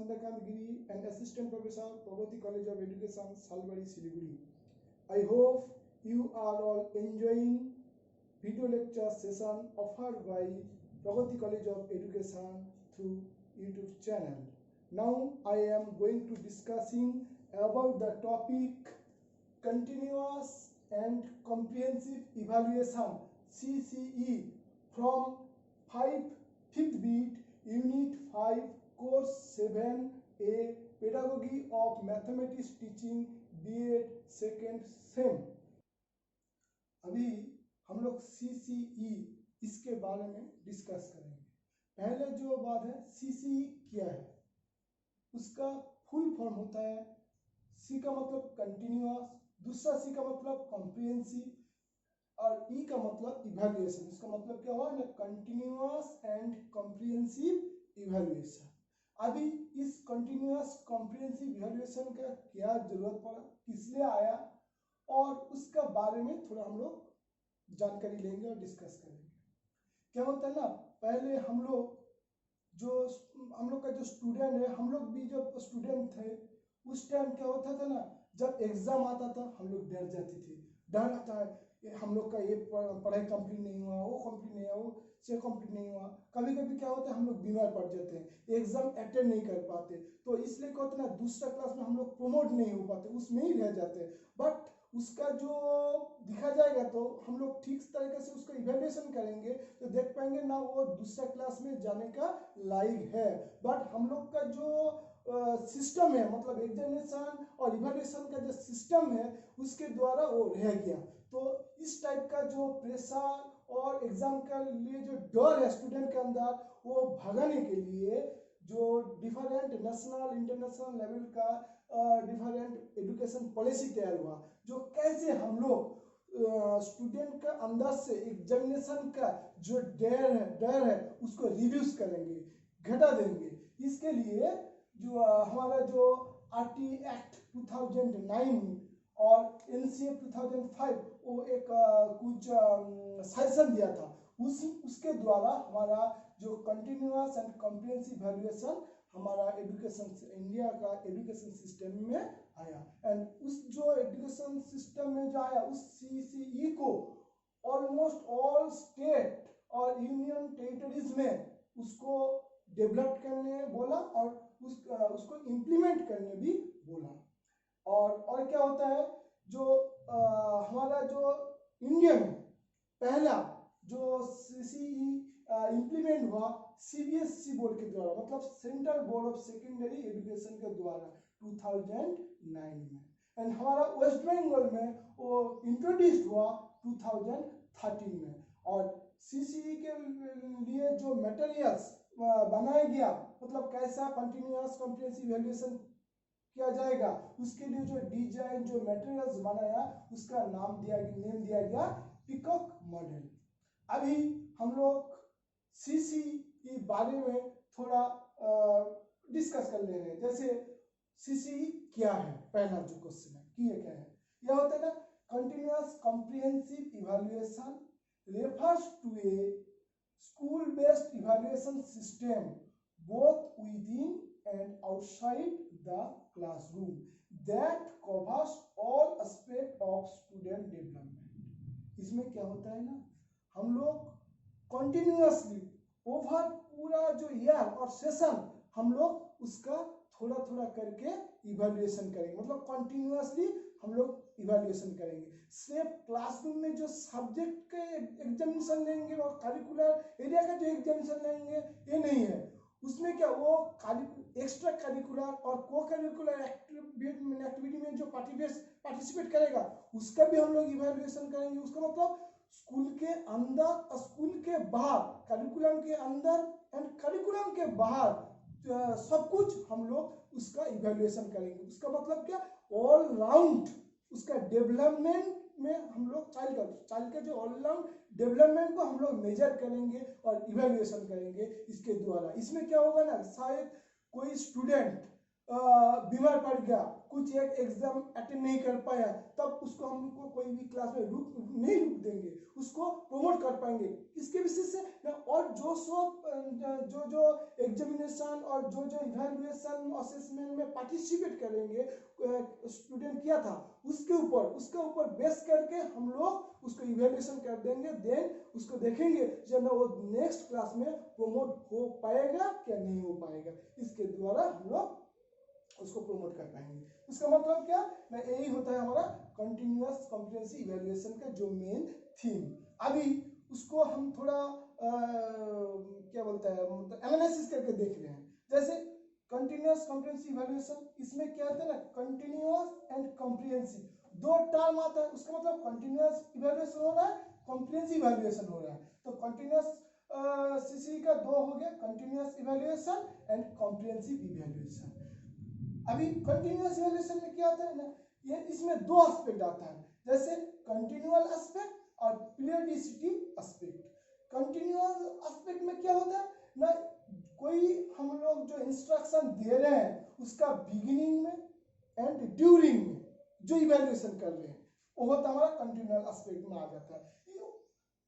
Chandrakant Giri, an assistant professor, Pragati College of Education, Salbari, Siliguri. I hope you are all enjoying video lecture session offered by Pragati College of Education through YouTube channel. Now I am going to discussing about the topic continuous and comprehensive evaluation CCE from 5th beat unit 5 course 7A pedagogy of mathematics teaching B.Ed second sem। अभी हम लोग CCE इसके बारे में discuss करेंगे। पहले जो बात है CCE क्या है, उसका फुल फॉर्म होता है C का मतलब कंटिन्यूअस, दूसरा C का मतलब कॉम्प्रिहेंसिव और E का मतलब इवैल्यूएशन। इसका मतलब क्या हुआ ना, कंटिन्यूअस एंड कॉम्प्रिहेंसिव इवैल्यूएशन। अभी इस कंटिन्यूअस कॉम्प्रिहेंसिव इवैल्यूएशन का क्या जरूरत पड़ा, किस लिए आया, और उसका बारे में थोड़ा हम लोग जानकारी लेंगे और डिस्कस करेंगे। क्या होता है ना, पहले हम लोग का जो स्टूडेंट है, हम लोग भी जब स्टूडेंट थे उस टाइम क्या होता था ना, जब एग्जाम आता था हम लोग डर जाते थे। डर आता है हम लोग का ये पढ़ाई कंप्लीट नहीं हुआ, वो कंप्लीट नहीं हुआ, वो से कंप्लीट नहीं हुआ। कभी कभी क्या होता है हम लोग बीमार पड़ जाते हैं, एग्जाम अटेंड नहीं कर पाते, तो इसलिए क्या होता है ना, दूसरा क्लास में हम लोग प्रमोट नहीं हो पाते, उसमें ही रह जाते हैं। बट उसका जो दिखा जाएगा तो हम लोग ठीक तरीके से उसका इवैल्यूएशन करेंगे तो देख पाएंगे ना वो दूसरा क्लास में जाने का लायक है। बट हम लोग का जो सिस्टम है, मतलब एग्जामिनेशन और इवैल्यूएशन का जो सिस्टम है उसके द्वारा वो रह गया। तो इस टाइप का जो प्रेशर और एग्जाम के लिए जो डर है स्टूडेंट के अंदर, वो भगाने के लिए जो डिफरेंट नेशनल इंटरनेशनल लेवल का डिफरेंट एजुकेशन पॉलिसी तैयार हुआ, जो कैसे हम लोग स्टूडेंट के अंदर से एग्जामिनेशन का जो डर है उसको रिड्यूस करेंगे, घटा देंगे। इसके लिए जो हमारा जो RT एक्ट 2009 और NCF 2005 वो एक कुछ सजेशन दिया था, उसके द्वारा हमारा जो कंटिन्यूअस एंड कॉम्प्रिहेंसिव इवैल्यूएशन हमारा एजुकेशन इंडिया का एजुकेशन सिस्टम में आया। एंड उस जो एजुकेशन सिस्टम में जो आया उस CCE को ऑलमोस्ट ऑल स्टेट और यूनियन टेरिटरीज में उसको डेवलप करने बोला और उसको इम्प्लीमेंट करने भी बोला। और क्या होता है, जो हमारा जो इंडिया में पहला जो CCE इम्प्लीमेंट हुआ CBSE बोर्ड के द्वारा, मतलब central board of secondary education के द्वारा 2009 में। एंड हमारा वेस्ट बंगाल में वो इंट्रोड्यूस हुआ 2013 में। और CCE के लिए जो मटेरियल्स बनाया गया, मतलब कैसा कंटिन्यूअस कॉम्प्रिहेंसिव इवैल्यूएशन किया जाएगा, उसके लिए जो डिजाइन जो मटेरियल्स बनाया उसका नेम दिया गया पीकॉक मॉडल। अभी हम लोग CCE के बारे में थोड़ा डिस्कस कर ले रहे हैं। जैसे CCE क्या है, पहला जो क्वेश्चन है कि ये क्या है, यह होता है ना, continuous comprehensive evaluation refers to a school based evaluation system both within and outside the classroom that covers all aspects of student development। इसमें क्या होता है ना, हम लोग कंटिन्यूअसली ओवर पूरा जो ईयर और सेशन हम लोग उसका थोड़ा थोड़ा करके इवैल्यूएशन करेंगे, मतलब कंटिन्यूअसली हम लोग इवैल्यूएशन करेंगे। सिर्फ क्लासरूम में जो सब्जेक्ट के एग्जामिनेशन लेंगे और करिकुलर एरिया का जो एग्जामिनेशन लेंगे ये नहीं है। उसमें क्या वो एक्स्ट्रा करिकुलर और को करिकुलर एक्टिविटी में जो पार्टिसिपेट करेगा उसका भी हम लोग इवैल्यूएशन करेंगे। उसका मतलब स्कूल के अंदर और स्कूल के बाहर, करिकुलम के अंदर एंड करिकुलम के बाहर सब कुछ हम लोग उसका इवैल्यूएशन करेंगे। उसका मतलब क्या, ऑल राउंड उसका डेवलपमेंट में हम लोग चाइल्ड का जो ऑल राउंड डेवलपमेंट को हम लोग मेजर करेंगे और इवैल्यूएशन करेंगे इसके द्वारा। इसमें क्या होगा ना, शायद कोई स्टूडेंट बीमार पड़ गया, कुछ एक एग्जाम अटेंड नहीं कर पाया, तब उसको हमको कोई भी क्लास में नहीं रुक देंगे, उसको प्रमोट कर पाएंगे इसके बेसिस से ना। और जो जो एग्जामिनेशन और जो इवैल्यूएशन असेसमेंट में पार्टिसिपेट करेंगे स्टूडेंट किया था, उसके ऊपर बेस करके हम लोग उसको इवैल्यूएशन कर देंगे। देन उसको देखेंगे जब वो नेक्स्ट क्लास में प्रमोट हो पाएगा क्या नहीं हो पाएगा, इसके द्वारा हम लोग उसको प्रमोट कर पाएंगे। इसका मतलब क्या ना, यही होता है हमारा कंटिन्यूअस कॉम्प्रिहेंसिव इवैल्यूएशन का जो मेन थीम। अभी उसको हम थोड़ा क्या बोलते हैं, मतलब एनालिसिस करके देख रहे हैं। जैसे कंटिन्यूअस कॉम्प्रिहेंसिव इवैल्यूएशन, इसमें क्या होता है ना, कंटिन्यूअस एंड कॉम्प्रिहेंसिव दो टर्म आता है। उसका मतलब कंटिन्यूअस इवैल्यूएशन हो रहा है, कॉम्प्रिहेंसिव इवैल्यूएशन हो रहा है। तो कंटिन्यूअस सीसी का दो हो गया, continuous evaluation and comprehensive evaluation. अभी कंटिन्यूअस इवैल्यूएशन में क्या आता है ना, ये इसमें दो एस्पेक्ट आता है, जैसे कंटिन्यूअल एस्पेक्ट और पीरियडिसिटी एस्पेक्ट। कंटिन्यूअस एस्पेक्ट में क्या होता है ना, कोई हम लोग जो इंस्ट्रक्शन दे रहे हैं उसका बिगिनिंग में एंड ड्यूरिंग में जो इवैल्यूएशन कर रहे हैं वो होता है हमारा कंटिन्यूअल एस्पेक्ट में आ जाता है।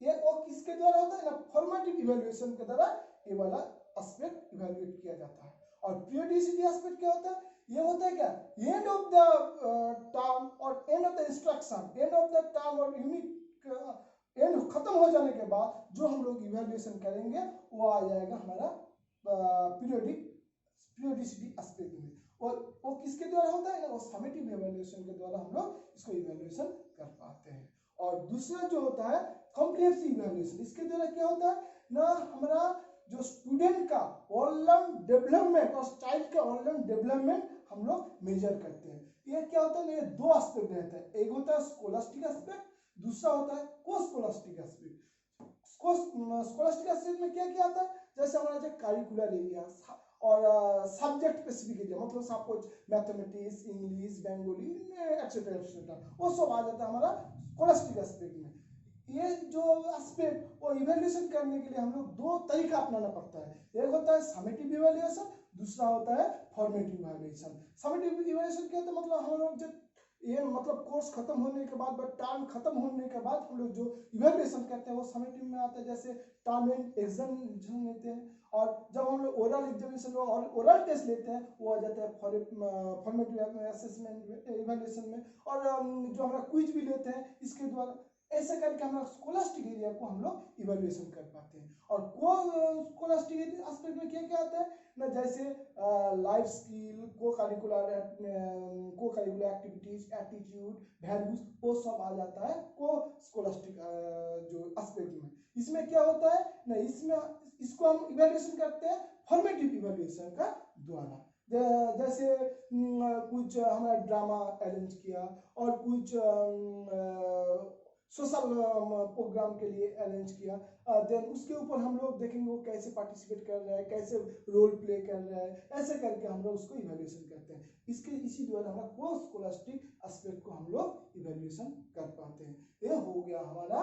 ये वो किसके द्वारा होता है ना, फॉर्मेटिव इवैल्यूएशन के द्वारा ये वाला एस्पेक्ट इवैल्यूएट किया जाता है। और पीरियडिसिटी एस्पेक्ट क्या होता है, ये होता है क्या, एंड ऑफ द टर्म और end of the instruction, end of the term और यूनिट एंड खत्म हो जाने के बाद जो हम लोग इवैल्यूएशन करेंगे वो आ जाएगा हमारा पीरियडिसिटी एस्पेक्ट में। और वो किसके द्वारा होता है ना, वो समेटिव इवैल्यूएशन के द्वारा हम लोग इसको इवैल्यूएशन कर पाते हैं। और दूसरा जो होता है कॉम्प्रिहेंसिव इवैल्यूएशन, इसके द्वारा क्या होता है ना, हमारा जो स्टूडेंट का ऑलराउंड डेवलपमेंट और स्टाइल का ऑलराउंड डेवलपमेंट हम लोग मेजर करते हैं। ये क्या होता है ना, ये दो एस्पेक्ट रहता है, एक होता है स्कोलास्टिक एस्पेक्ट, दूसरा होता है कोस्कोलास्टिक एस्पेक्ट। स्कोलास्टिक एस्पेक्ट में क्या क्या आता है, जैसे हमारा जो करिकुलर एरिया और सब्जेक्ट स्पेसिफिक एरिया, मतलब suppose mathematics, English, Bengali etcetera etcetera, वो सब आ जाता है हमारा स्कोलास्टिक एस्पेक्ट में। ये जो एस्पेक्ट वो इवैल्यूएशन करने के लिए हम लोग दो तरीका अपनाना पड़ता है, एक होता है समेटिव इवैल्यूएशन, दूसरा होता है फॉर्मेटिव इवैल्यूएशन। समेटिव इवैल्यूएशन क्या होता है, मतलब हम लोग जब ये मतलब कोर्स खत्म होने के बाद, टर्म खत्म होने के बाद हम लोग जो इवैल्यूएशन करते हैं वो समेटिव में आता है। जैसे टर्म एंड एग्जाम लेते हैं, और जब हम लोग ओरल एग्जामिनेशन और ओरल टेस्ट लेते हैं वो आ जाता है फॉर्मेटिव असेसमेंट इवैल्यूएशन में। और जो हमारा क्विज भी लेते हैं इसके द्वारा, ऐसे करके हम लोग स्कोलास्टिक एरिया को हम लोग इवैल्यूएशन कर पाते हैं। और स्कोलास्टिक एस्पेक्ट में क्या क्या आता है ना, जैसे लाइफ स्किल, को करिकुलर एक्टिविटीज, एप्टीट्यूड, वैल्यूज, वो सब आ जाता है को स्कोलास्टिक जो एस्पेक्ट में। इसमें क्या होता है ना, इसमें इसको हम इवैल्यूएशन करते हैं फॉर्मेटिव इवैल्यूएशन का द्वारा। जैसे कुछ हमारा ड्रामा अरेंज किया और कुछ सोशल प्रोग्राम के लिए अरेंज किया, देन उसके ऊपर हम लोग देखेंगे वो कैसे पार्टिसिपेट कर रहा है, कैसे रोल प्ले कर रहा है, ऐसे करके हम लोग उसको इवैल्यूएशन करते हैं। इसी द्वारा हमारा को स्कोलास्टिक एस्पेक्ट को हम लोग इवैल्यूएशन कर पाते हैं। ये हो गया हमारा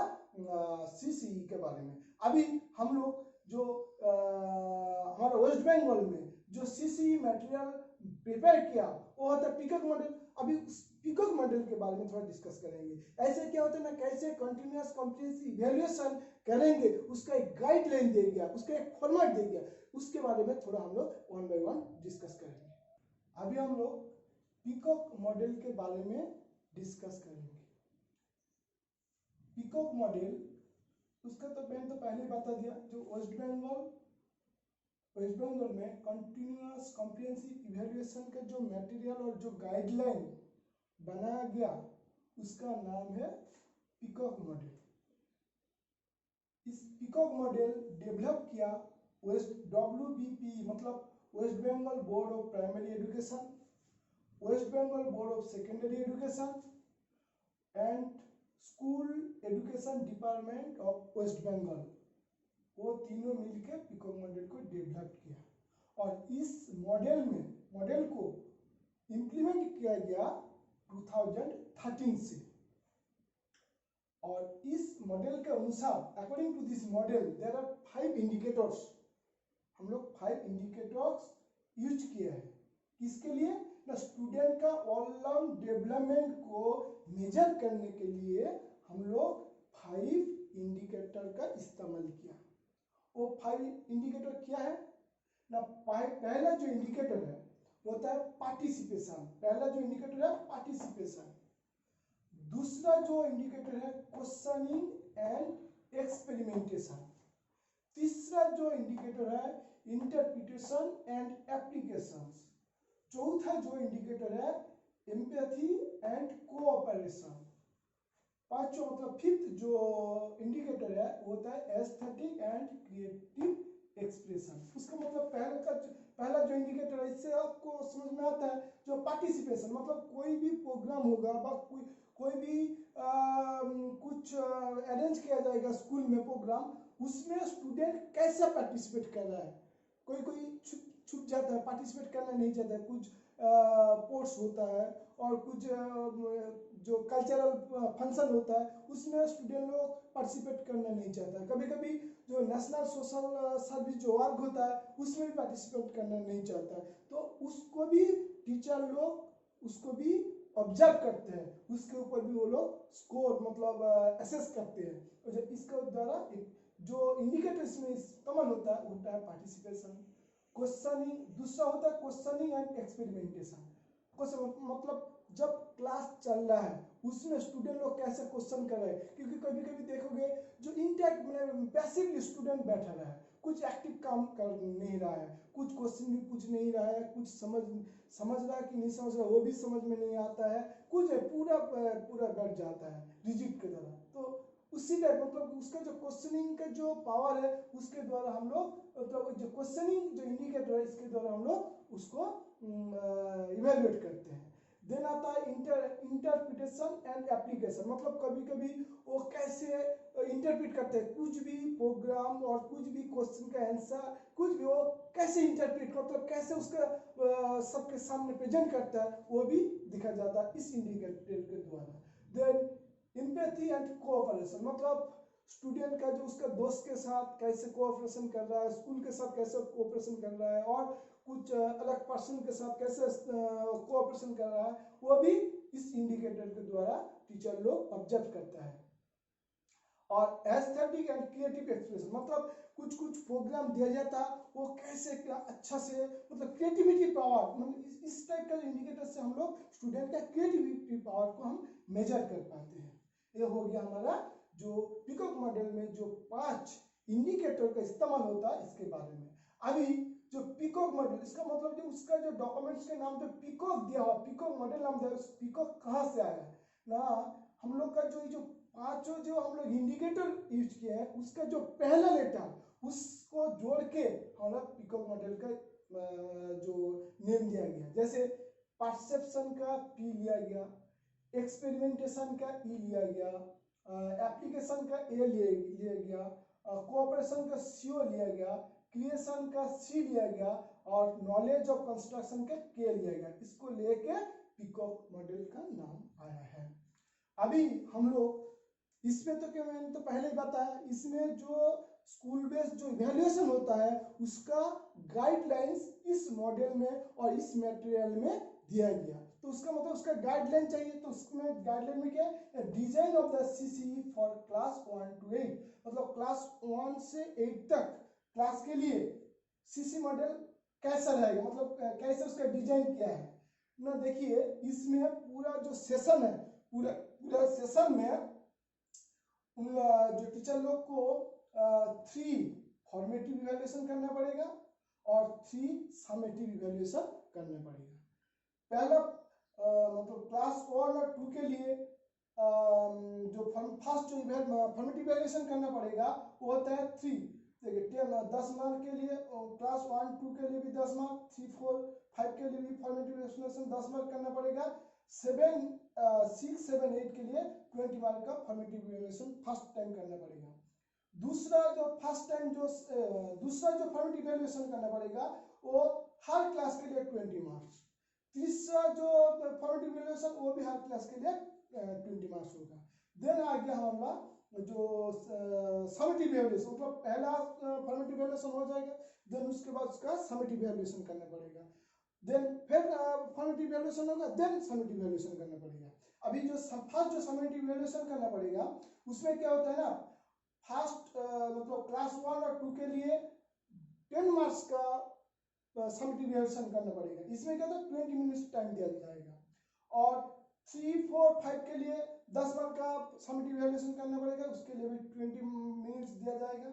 सीसीई के बारे में। अभी हम लोग जो हमारा वेस्ट बंगाल में जो सीसीई मटेरियल प्रिपेयर किया वो होता है पीकॉक मॉडल। अभी पीकॉक मॉडल के बारे में थोड़ा डिस्कस करेंगे। ऐसे क्या होता है ना, कैसे कंटिन्यूअस कॉम्प्रिहेंसिव इवैल्यूएशन करेंगे, उसका एक गाइडलाइन दे गया, उसका एक फॉर्मेट दे गया, उसके बारे में थोड़ा हम लोग वन बाय वन डिस्कस करेंगे। अभी हम लोग पीकॉक मॉडल के बारे में डिस्कस करेंगे। पीकॉक मॉडल, उसका तो मैंने तो पहले बता दिया, जो वेस्ट बंगाल में कंटिन्यूअस कॉम्प्रिहेंसिव इवैल्यूएशन का जो मटेरियल और जो गाइडलाइन बनाया गया उसका नाम है पीकॉक मॉडल। इस पीकॉक मॉडल डेवलप किया WBP, मतलब West Bengal board of primary education, West Bengal board of secondary education and school education department of West Bengal, वो तीनों मिलकर पीकॉक मॉडल को डेवलप किया। और इस मॉडल को इंप्लीमेंट किया गया 2013 से। और इस मॉडल के अनुसार, according to this model, there are 5 indicators. हम लोग 5 इंडिकेटर्स यूज किए हैं किसके लिए ना, स्टूडेंट का ऑलराउंड डेवलपमेंट को मेजर करने के लिए हम लोग 5 इंडिकेटर का इस्तेमाल किया। वो 5 इंडिकेटर क्या है ना, पहला जो इंडिकेटर है वो होता है पार्टिसिपेशन, पहला जो इंडिकेटर है पार्टिसिपेशन। दूसरा जो इंडिकेटर है क्वेश्चनिंग एंड एक्सपेरिमेंटेशन। तीसरा जो इंडिकेटर है इंटरप्रिटेशन एंड एप्लीकेशन। चौथा जो इंडिकेटर है एम्पैथी एंड कोऑपरेशन। पांचवा मतलब फिफ्थ जो इंडिकेटर है वो होता है एस्थेटिक एंड क्रिएटिव एक्सप्रेशन। उसका मतलब पहला जो इंडिकेटर है, इससे आपको समझ में आता है जो पार्टिसिपेशन, मतलब कोई भी प्रोग्राम होगा, कोई भी कुछ अरेंज किया जाएगा स्कूल में प्रोग्राम, उसमें स्टूडेंट कैसे पार्टिसिपेट कर रहा है। कोई छुप जाता है, पार्टिसिपेट करना नहीं चाहता है, कुछ स्पोर्ट्स होता है और कुछ जो कल्चरल फंक्शन होता है उसमें स्टूडेंट लोग पार्टिसिपेट करना नहीं चाहता है। कभी कभी जो नेशनल सोशल सर्विस जो वर्क होता है उसमें भी पार्टिसिपेट करना नहीं चाहता है, तो उसको भी टीचर लोग उसको भी ऑब्जर्व करते हैं, उसके ऊपर भी वो लोग स्कोर मतलब असेस करते हैं। और जब इसके द्वारा जो इंडिकेटर इसमें इस्तेमाल होता है पार्टिसिपेशन। क्वेश्चनिंग दूसरा होता है क्वेश्चनिंग एंड एक्सपेरिमेंटेशन। मतलब जब क्लास चल रहा है उसमें स्टूडेंट लोग कैसे क्वेश्चन कर रहे हैं, क्योंकि कभी कभी देखोगे जो इंटैक्ट मतलब पैसिवली स्टूडेंट बैठा रहा है, कुछ एक्टिव काम कर नहीं रहा है, कुछ क्वेश्चन भी पूछ नहीं रहा है, कुछ समझ रहा है कि नहीं समझ रहा है वो भी समझ में नहीं आता है, कुछ पूरा बैठ जाता है रिजिड की तरह। तो उसी टाइप मतलब उसका जो क्वेश्चनिंग का जो पावर है उसके द्वारा हम लोग मतलब जो क्वेश्चनिंग जो इंडिकेटर है इसके द्वारा हम लोग उसको इवेल्युएट करते हैं। देन आता है इंटरप्रिटेशन एंड एप्लीकेशन। मतलब कभी कभी वो कैसे इंटरप्रिट करते हैं कुछ भी प्रोग्राम और कुछ भी क्वेश्चन का आंसर, कुछ भी वो कैसे इंटरप्रिट मतलब कैसे उसका सबके सामने प्रेजेंट करता है वो भी दिखा जाता है इस इंडिकेटर के द्वारा। देन एम्पैथी एंड कोऑपरेशन, मतलब स्टूडेंट का जो उसका दोस्त के साथ कैसे कोऑपरेशन कर रहा है, स्कूल के साथ कैसे कोऑपरेशन कर रहा है और कुछ अलग पर्सन के साथ कैसे कोऑपरेशन कर रहा है, वो भी इस इंडिकेटर के द्वारा टीचर लोग ऑब्जर्व करता है। और एस्थेटिक एंड क्रिएटिव एक्सप्रेशन, मतलब कुछ प्रोग्राम दिया जाता है वो कैसे अच्छा से मतलब क्रिएटिविटी पावर, मतलब इस टाइप का इंडिकेटर से हम लोग स्टूडेंट का क्रिएटिविटी पावर को हम मेजर कर पाते हैं। ये हो गया हमारा जो पीकॉक मॉडल में जो 5 इंडिकेटर का इस्तेमाल होता है इसके बारे में। अभी जो पीकॉक मॉडल, इसका मतलब जो उसका जो डॉक्यूमेंट्स के नाम पे पीकॉक दिया हुआ, पीकॉक मॉडल नाम दिया, पीकॉक कहाँ से आया ना, हम लोग का जो पांचों जो हम लोग इंडिकेटर यूज किए हैं उसका जो पहला लेटर उसको जोड़ के हमारा पीकॉक मॉडल का जो नेम दिया गया। जैसे परसेप्शन का पी लिया गया, एक्सपेरिमेंटेशन का ई लिया गया, एप्लीकेशन का ए लिया गया, कोऑपरेशन का सीओ लिया गया, क्रिएशन का सी लिया गया और नॉलेज ऑफ कंस्ट्रक्शन का के लिया गया। इसको लेके पीकॉक मॉडल का नाम आया है। अभी हम लोग इसमें तो क्या मैंने तो पहले ही बताया, इसमें जो स्कूल बेस्ड जो इवैल्यूएशन होता है उसका गाइडलाइंस इस मॉडल में और इस मटेरियल में दिया गया। तो उसका मतलब उसका गाइडलाइन चाहिए, तो उसमें गाइडलाइन में क्या है, design of the CC for class 1 to 8, मतलब क्लास 1 से 8 तक क्लास के लिए सीसी मॉडल कैसा रहेगा, मतलब कैसे उसका डिजाइन किया है ना। देखिए इसमें पूरा जो सेशन है, पूरा सेशन में जो टीचर लोग को 3 फॉर्मेटिव इवैल्यूएशन करना पड़ेगा और 3 समेटिव इवैल्यूएशन करना पड़ेगा। पहला मतलब क्लास 1 और 2 के लिए जो फर्स्ट जो फॉर्मेटिव इवैल्यूएशन करना पड़ेगा वो होता है 3। देखिए 10 मार्क के लिए क्लास 1 2 के लिए भी 10 मार्क, 3 4 5 के लिए भी फॉर्मेटिव इवैल्यूएशन 10 मार्क करना पड़ेगा, 7 6 7 8 के लिए 20 मार्क का फॉर्मेटिव इवैल्यूएशन फर्स्ट टाइम करना पड़ेगा। दूसरा जो फॉर्मेटिव इवैल्यूएशन करना पड़ेगा वो हर क्लास के लिए 20 मार्क्स। तीसरा जो फॉर्मेटिव इवैल्यूएशन वो भी हर क्लास के लिए 20 मार्क्स होगा। देन आ गया हमारा जो समेटिव इवैल्यूएशन, मतलब पहला फॉर्मेटिव इवैल्यूएशन हो जाएगा, देन उसके बाद उसका समेटिव इवैल्यूएशन करना पड़ेगा। देन फिर फॉर्मेटिव इवैल्यूएशन होगा, देन समेटिव इवैल्यूएशन करना पड़ेगा। अभी जो फर्स्ट जो समेटिव इवैल्यूएशन करना पड़ेगा उसमें क्या होता है ना, फर्स्ट मतलब क्लास 1 और 2 के लिए 10 मार्क्स का समेटिव इवैल्यूएशन करना पड़ेगा। इसमें क्या होता है 20 मिनट्स टाइम दिया जाएगा, और 3, 4, 5 के लिए 10 मार्क का समेटिव इवैल्यूएशन करना पड़ेगा, उसके लिए भी 20 मिनट्स दिया जाएगा।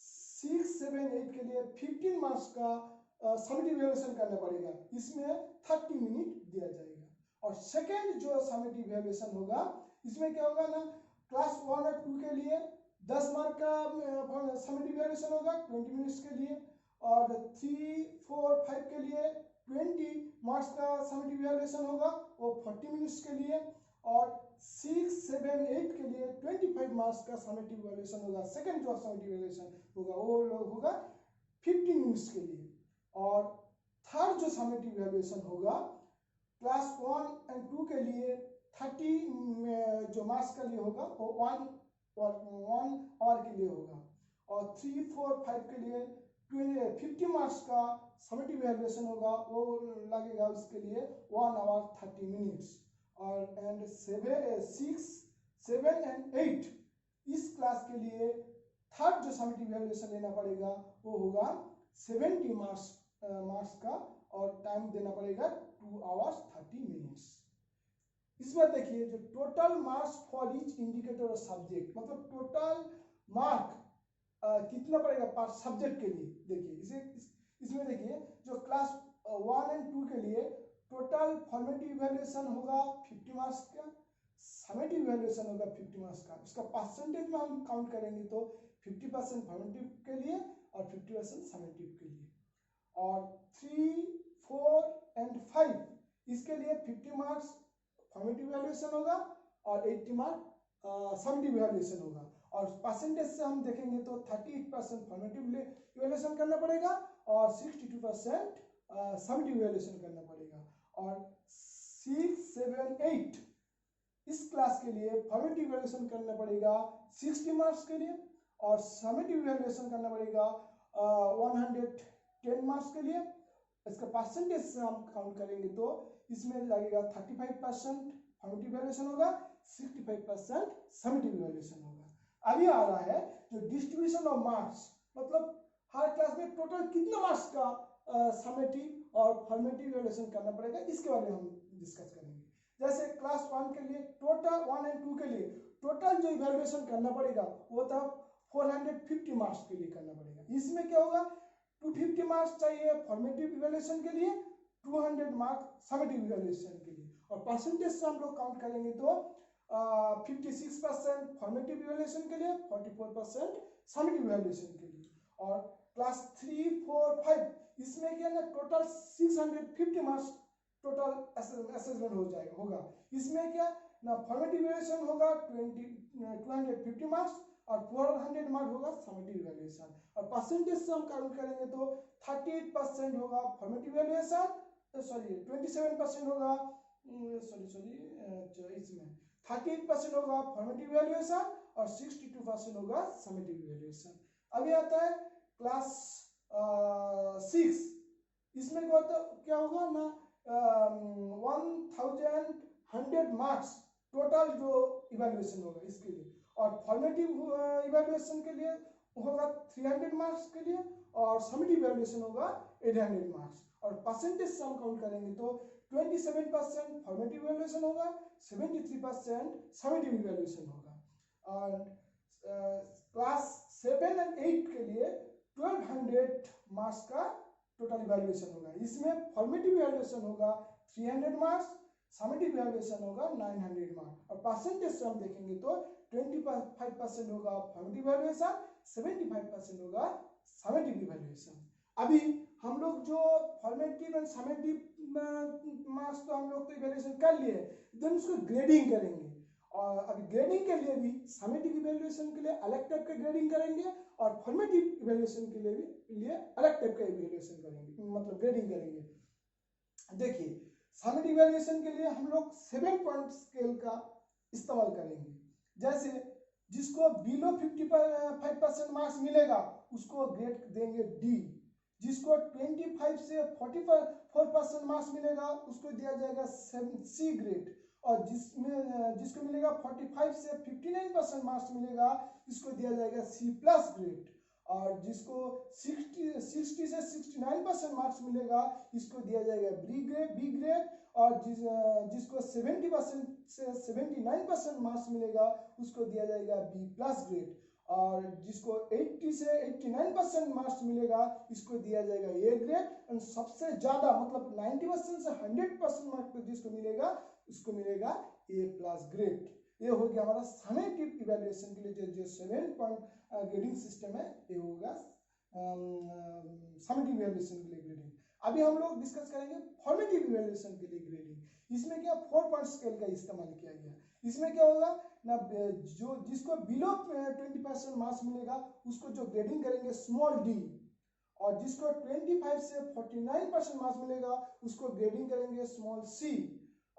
6, 7, 8 के लिए 15 मार्क्स का समेटिव इवैल्यूएशन करना पड़ेगा, इसमें 30 मिनट दिया जाएगा। और सेकेंड जो समेटिव इवैल्यूएशन होगा इसमें क्या होगा ना, क्लास 1 और 2 के लिए 10 मार्क का समेटिव इवैल्यूएशन होगा 20 मिनट्स के लिए, और 3, 4, 5 के लिए 20 मार्क्स का समेटिव इवैल्यूएशन होगा वो 40 मिनट्स के लिए, और 6, 7, 8 के लिए 25 मार्क्स का समेटिव इवैल्यूएशन होगा। सेकंड जो समेटिव इवैल्यूएशन होगा वो होगा 15 मिनट्स के लिए। और थर्ड जो समेटिव इवैल्यूएशन होगा क्लास 1 और 2 के लिए 30 जो मार्क्स के लिए होगा वो 1 आवर के लिए होगा, और 3, 4, 5 के लिए 50 मार्क्स का समेटिव इवैल्यूएशन होगा वो लगेगा उसके लिए 1 आवर 30 मिनट्स। और एंड 6, 7 एंड 8 इस क्लास के लिए थर्ड जो समेटिव इवैल्यूएशन लेना पड़ेगा वो होगा 70 मार्क्स का, और टाइम देना पड़ेगा 2 आवर्स 30 मिनट्स। इसमें देखिए जो total marks for each indicator और सब्जेक्ट, मतलब टोटल मार्क कितना पड़ेगा पर सब्जेक्ट के लिए। देखिए इसमें देखिए जो क्लास 1 और 2 के लिए टोटल फॉर्मेटिव इवैल्यूएशन होगा 50 मार्क्स का, समेटिव इवैल्यूएशन होगा 50 मार्क्स का। इसका परसेंटेज में हम काउंट करेंगे तो 50% फॉर्मेटिव के लिए और 50% समेटिव के लिए। और 3, 4 एंड 5 इसके लिए 50 मार्क्स फॉर्मेटिव इवैल्यूएशन होगा और 80 मार्क समेटिव इवैल्यूएशन होगा। और परसेंटेज से हम देखेंगे तो 38% फॉर्मेटिव इवैल्यूएशन करना पड़ेगा और 62% समेटिव इवैल्यूएशन करना पड़ेगा। और 6, 7, 8 इस क्लास के लिए फॉर्मेटिव इवैल्यूएशन करना पड़ेगा 60 मार्क्स के लिए, और समेटिव इवैल्यूएशन करना पड़ेगा 110 मार्क्स के लिए। इसका परसेंटेज से हम काउंट करेंगे तो इसमें लगेगा 35% फॉर्मेटिव इवैल्यूएशन होगा, 65% समेटिव इवैल्यूएशन होगा। अभी आ रहा है जो डिस्ट्रीब्यूशन ऑफ मार्क्स, मतलब हर क्लास में टोटल कितना मार्क्स का समेटिव और फॉर्मेटिव इवैल्यूएशन करना पड़ेगा, इसके बारे में हम डिस्कस करेंगे। जैसे क्लास 1 के लिए टोटल 1 और 2 के लिए टोटल जो इवैल्यूएशन करना पड़ेगा वो था 450 मार्क्स के लिए करना पड़ेगा। इसमें क्या होगा 250 मार्क्स चाहिए फॉर्मेटिव इवैल्यूएशन के लिए, 200 मार्क्स समेटिव इवैल्यूएशन के लिए। और परसेंटेज से हम लोग काउंट करेंगे तो 56% फॉर्मेटिव इवैल्यूएशन के लिए, 44% समेटिव इवैल्यूएशन के लिए। और क्लास 3, 4, 5 इसमें क्या ना टोटल 650 मार्क्स टोटल असेसमेंट हो जाएगा होगा। इसमें क्या ना फॉर्मेटिव इवैल्यूएशन होगा 250 मार्क्स और 400 मार्क होगा समेटिव इवैल्यूएशन। और परसेंटेज से हम काउंट करेंगे तो 38% होगा फॉर्मेटिव इवैल्यूएशन, सॉरी 27% होगा, इसमें 38% होगा फॉर्मेटिव इवैल्यूएशन और 62% होगा समेटिव इवैल्यूएशन। अभी आता है क्लास 6, इसमें क्या होगा ना 1100 मार्क्स टोटल जो इवैल्यूएशन होगा इसके लिए, और फॉर्मेटिव इवैल्यूएशन के लिए होगा 300 मार्क्स के लिए, और समेटिव इवैल्यूएशन होगा 800 मार्क्स। और परसेंटेज से हम काउंट करेंगे तो 27% फॉर्मेटिव इवैल्यूएशन होगा, 73% समेटिव इवैल्यूएशन होगा। और क्लास 7 और 8 के लिए 1200 मार्क्स का टोटल इवैल्यूएशन होगा। इसमें फॉर्मेटिव इवैल्यूएशन होगा 300 मार्क्स, समेटिव इवैल्यूएशन होगा 900 मार्क्स। और परसेंटेज से हम देखेंगे तो 25% होगा फॉर्मेटिव इवैल्यूएशन, 75% होगा समेटिव इवैल्यूएशन। अभी हम लोग जो फॉर्मेटिव एंड समेटिव मार्क्स तो हम लोग तो इवैल्यूएशन कर लिए, देन उसको ग्रेडिंग करेंगे। और अभी ग्रेडिंग के लिए भी समेटिव इवैल्यूएशन के लिए अलग टाइप का ग्रेडिंग करेंगे और फॉर्मेटिव इवैल्यूएशन के लिए अलग टाइप का इवैल्यूएशन करेंगे, मतलब ग्रेडिंग करेंगे। देखिए समेटिव इवैल्यूएशन के लिए हम लोग 7 पॉइंट स्केल का इस्तेमाल करेंगे। जैसे जिसको बिलो 55% मार्क्स मिलेगा उसको ग्रेड देंगे डी, जिसको 25 से 44% मार्क्स मिलेगा उसको दिया जाएगा सी ग्रेड, और जिसको मिलेगा 45 से 59% मार्क्स मिलेगा इसको दिया जाएगा सी प्लस ग्रेड, और जिसको 60 से 69% मार्क्स मिलेगा इसको दिया जाएगा बी ग्रेड, और जिसको 70% से 79% मार्क्स मिलेगा उसको दिया जाएगा बी प्लस ग्रेड, और जिसको 80 से 89% मार्क्स मिलेगा इसको दिया जाएगा ए ग्रेड, और सबसे ज्यादा मतलब 90% से 100% मार्क्स जिसको मिलेगा उसको मिलेगा ए प्लस ग्रेड। ये हो गया हमारा समेटिव इवैल्यूएशन के लिए जो 7 पॉइंट ग्रेडिंग सिस्टम है, ये होगा समेटिव इवैल्यूएशन के लिए ग्रेडिंग। अभी हम लोग डिस्कस करेंगे फॉर्मेटिव इवैल्यूएशन के लिए ग्रेडिंग। इसमें क्या 4 पॉइंट स्केल का इस्तेमाल किया गया। इसमें क्या होगा ना, जो जिसको बिलो 20% मार्क्स मिलेगा उसको जो ग्रेडिंग करेंगे स्मॉल डी, और जिसको 25 से 49% मार्क्स मिलेगा उसको ग्रेडिंग करेंगे स्मॉल सी,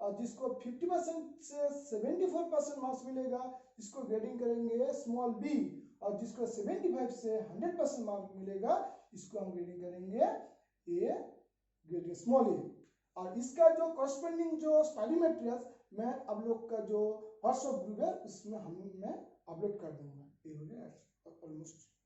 और जिसको 50% से 74% मार्क्स मिलेगा इसको ग्रेडिंग करेंगे स्मॉल बी, और जिसको 75 से 100% मार्क्स मिलेगा इसको हम ग्रेडिंग करेंगे ए ग्रेडिंग स्मॉल ए। और इसका जो कॉरस्पॉन्डिंग जो स्टडी मटेरियल्स मैं आप लोग का जो व्हाट्सएप ग्रुप है उसमें मैं अपलोड कर दूंगा। ये हो गया ऑलमोस्ट।